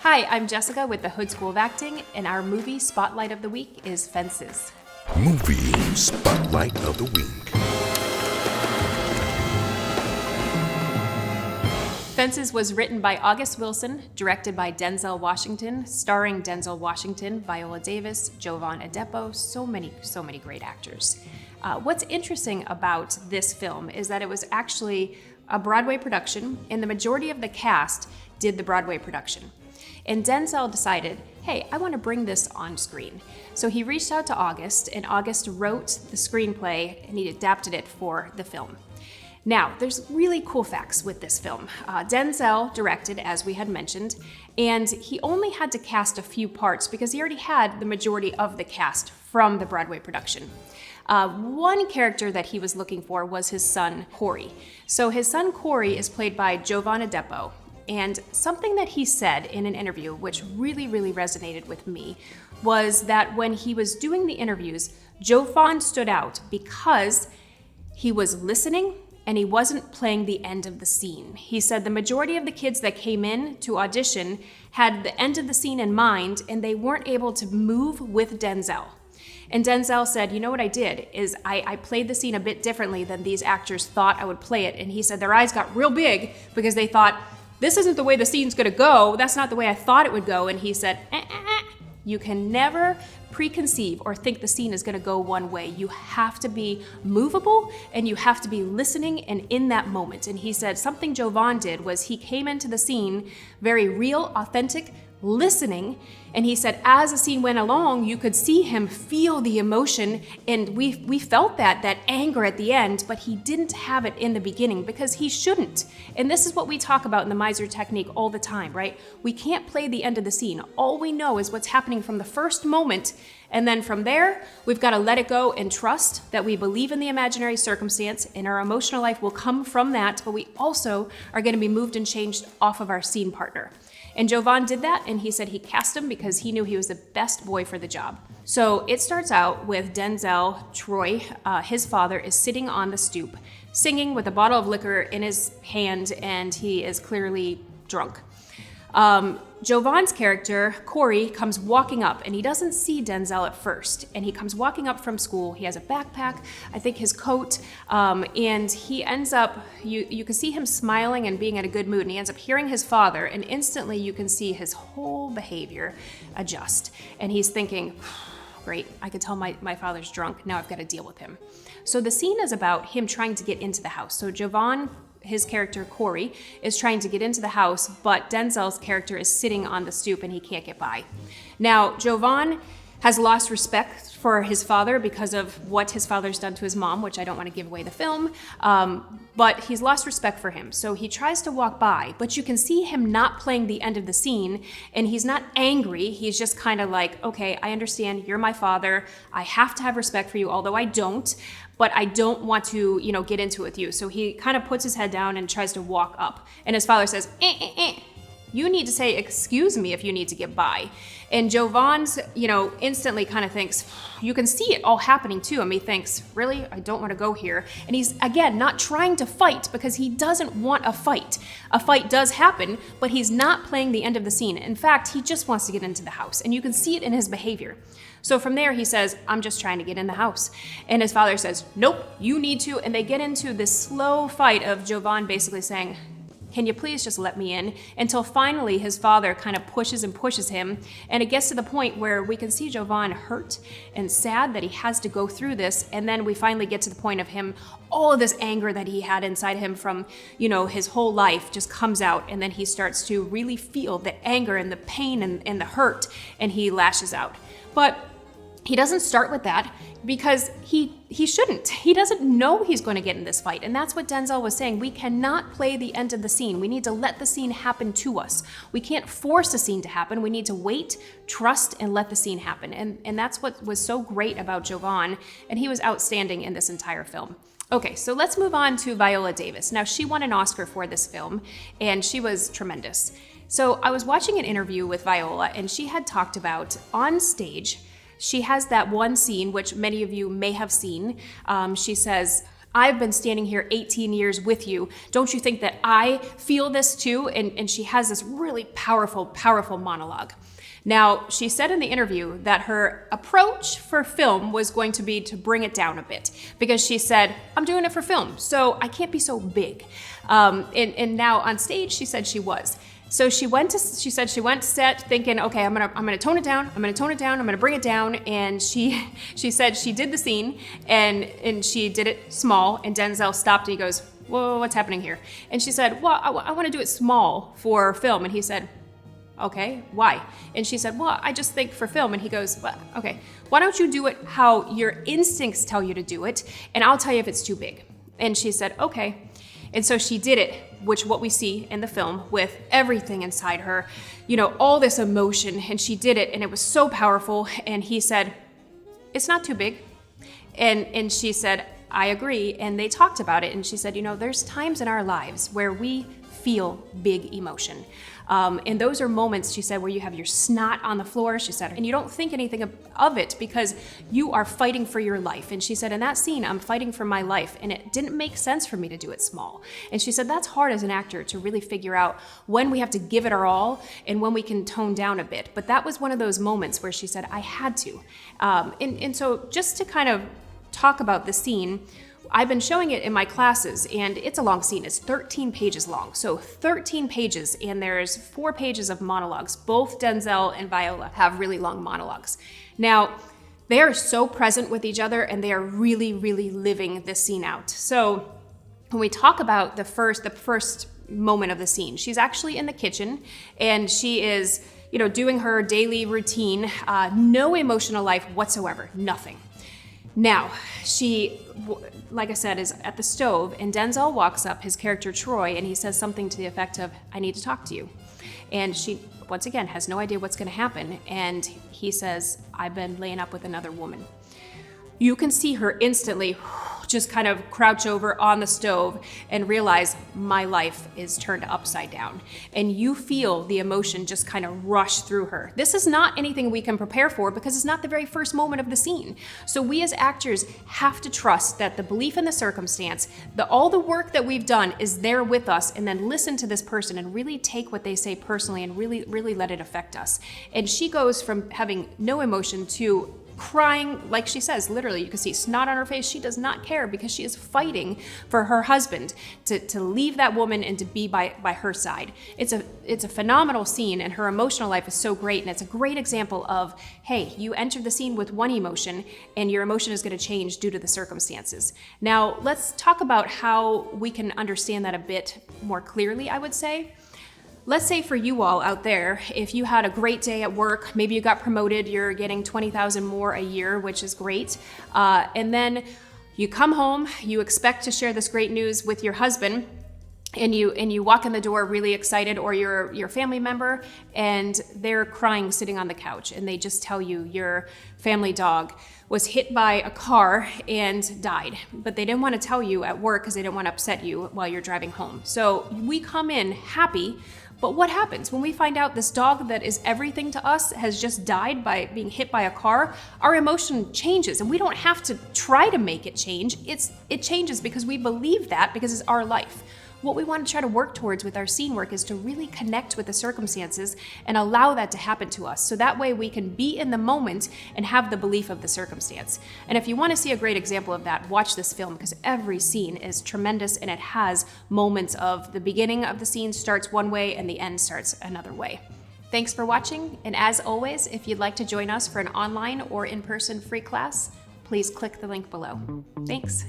Hi, I'm Jessica with the Hood School of Acting, and our movie Spotlight of the Week is Fences. Movie Spotlight of the Week. Fences was written by August Wilson, directed by Denzel Washington, starring Denzel Washington, Viola Davis, Jovan Adepo, so many great actors. What's interesting about this film is that it was actually a Broadway production, and the majority of the cast did the Broadway production. And Denzel decided, hey, I want to bring this on screen. So he reached out to August, and August wrote the screenplay, and he adapted it for the film. Now, there's really cool facts with this film. Denzel directed, as we had mentioned, and he only had to cast a few parts because he already had the majority of the cast from the Broadway production. One character that he was looking for was his son, Cory. So his son, Cory, is played by Jovan Adepo. And something that he said in an interview, which really resonated with me, was that when he was doing the interviews, Jovan stood out because he was listening and he wasn't playing the end of the scene. He said the majority of the kids that came in to audition had the end of the scene in mind and they weren't able to move with Denzel. And Denzel said, you know what I did is I played the scene a bit differently than these actors thought I would play it. And he said their eyes got real big because they thought, this isn't the way the scene's gonna go. That's not the way I thought it would go. And he said, You can never preconceive or think the scene is gonna go one way. You have to be movable and you have to be listening and in that moment. And he said something Jovan did was he came into the scene very real, authentic, listening, and he said as the scene went along you could see him feel the emotion, and we felt that anger at the end, but he didn't have it in the beginning because he shouldn't. And this is what we talk about in the Miser technique all the time, right? We can't play the end of the scene. All we know is what's happening from the first moment, and then from there we've got to let it go and trust that we believe in the imaginary circumstance and our emotional life will come from that, but we also are going to be moved and changed off of our scene partner. And Jovan did that, and he said he cast him because he knew he was the best boy for the job. So it starts out with Denzel, Troy, his father, is sitting on the stoop, singing with a bottle of liquor in his hand, and he is clearly drunk. Jovan's character, Cory, comes walking up, and he doesn't see Denzel at first. And he comes walking up from school. He has a backpack, I think his coat, and he ends up, you can see him smiling and being in a good mood, and he ends up hearing his father, and instantly you can see his whole behavior adjust. And he's thinking, great, I could tell my father's drunk, now I've got to deal with him. So the scene is about him trying to get into the house. So Jovan, his character, Cory, is trying to get into the house, but Denzel's character is sitting on the stoop and he can't get by. Now, Jovan has lost respect for his father because of what his father's done to his mom, which I don't want to give away the film, but he's lost respect for him. So he tries to walk by, but you can see him not playing the end of the scene, and he's not angry. He's just kind of like, okay, I understand, you're my father. I have to have respect for you, although I don't. But I don't want to, get into it with you. So he kind of puts his head down and tries to walk up. And his father says, You need to say, excuse me, if you need to get by. And Jovan's, instantly kind of thinks, you can see it all happening to him. He thinks, really? I don't want to go here. And he's, again, not trying to fight because he doesn't want a fight. A fight does happen, but he's not playing the end of the scene. In fact, he just wants to get into the house. And you can see it in his behavior. So from there, he says, I'm just trying to get in the house. And his father says, nope, you need to. And they get into this slow fight of Jovan basically saying, can you please just let me in? Until finally his father kind of pushes and pushes him. And it gets to the point where we can see Jovan hurt and sad that he has to go through this. And then we finally get to the point of him, all of this anger that he had inside him from, his whole life just comes out. And then he starts to really feel the anger and the pain and the hurt, and he lashes out. But he doesn't start with that because he shouldn't. He doesn't know he's going to get in this fight. And that's what Denzel was saying. We cannot play the end of the scene. We need to let the scene happen to us. We can't force a scene to happen. We need to wait, trust, and let the scene happen. And that's what was so great about Jovan. And he was outstanding in this entire film. Okay, so let's move on to Viola Davis. Now, she won an Oscar for this film, and she was tremendous. So I was watching an interview with Viola, and she had talked about on stage, she has that one scene, which many of you may have seen. She says, I've been standing here 18 years with you. Don't you think that I feel this too? And she has this really powerful, powerful monologue. Now, she said in the interview that her approach for film was going to be to bring it down a bit, because she said, I'm doing it for film, so I can't be so big. And now on stage, she said she was. So she said she went to set thinking, okay, I'm gonna tone it down, I'm gonna bring it down. And she said she did the scene and she did it small, and Denzel stopped and he goes, whoa, what's happening here? And she said, well, I wanna do it small for film. And he said, okay, why? And she said, well, I just think for film. And he goes, well, okay, why don't you do it how your instincts tell you to do it, and I'll tell you if it's too big. And she said, okay. And so she did it, which what we see in the film with everything inside her, all this emotion, and she did it, and it was so powerful. And he said, it's not too big. And she said, I agree. And they talked about it, and she said, there's times in our lives where we feel big emotion. And those are moments, she said, where you have your snot on the floor, she said, and you don't think anything of it because you are fighting for your life. And she said, in that scene, I'm fighting for my life, and it didn't make sense for me to do it small. And she said, that's hard as an actor to really figure out when we have to give it our all and when we can tone down a bit. But that was one of those moments where she said, I had to. And so just to kind of talk about the scene, I've been showing it in my classes, and it's a long scene. It's 13 pages long. So 13 pages, and there's 4 pages of monologues. Both Denzel and Viola have really long monologues. Now, they are so present with each other, and they are really, really living this scene out. So when we talk about the first moment of the scene, she's actually in the kitchen, and she is, doing her daily routine, no emotional life whatsoever, nothing. Now, she, like I said, is at the stove, and Denzel walks up, his character Troy, and he says something to the effect of, I need to talk to you. And she, once again, has no idea what's going to happen, and he says, I've been laying up with another woman. You can see her instantly just kind of crouch over on the stove and realize my life is turned upside down. And you feel the emotion just kind of rush through her. This is not anything we can prepare for because it's not the very first moment of the scene. So we as actors have to trust that the belief in the circumstance, all the work that we've done is there with us, and then listen to this person and really take what they say personally and really, really let it affect us. And she goes from having no emotion to crying, like she says, literally, you can see snot on her face. She does not care because she is fighting for her husband to leave that woman and to be by her side. It's a phenomenal scene, and her emotional life is so great, and it's a great example of, hey, you entered the scene with one emotion, and your emotion is going to change due to the circumstances. Now, let's talk about how we can understand that a bit more clearly, I would say. Let's say for you all out there, if you had a great day at work, maybe you got promoted, you're getting $20,000 more a year, which is great. And then you come home, you expect to share this great news with your husband, and you walk in the door really excited, or your family member, and they're crying sitting on the couch, and they just tell you your family dog was hit by a car and died. But they didn't want to tell you at work because they didn't want to upset you while you're driving home. So we come in happy. But what happens when we find out this dog that is everything to us has just died by being hit by a car? Our emotion changes, and we don't have to try to make it change. It changes because we believe that, because it's our life. What we want to try to work towards with our scene work is to really connect with the circumstances and allow that to happen to us. So that way we can be in the moment and have the belief of the circumstance. And if you want to see a great example of that, watch this film, because every scene is tremendous, and it has moments of the beginning of the scene starts one way and the end starts another way. Thanks for watching. And as always, if you'd like to join us for an online or in-person free class, please click the link below. Thanks.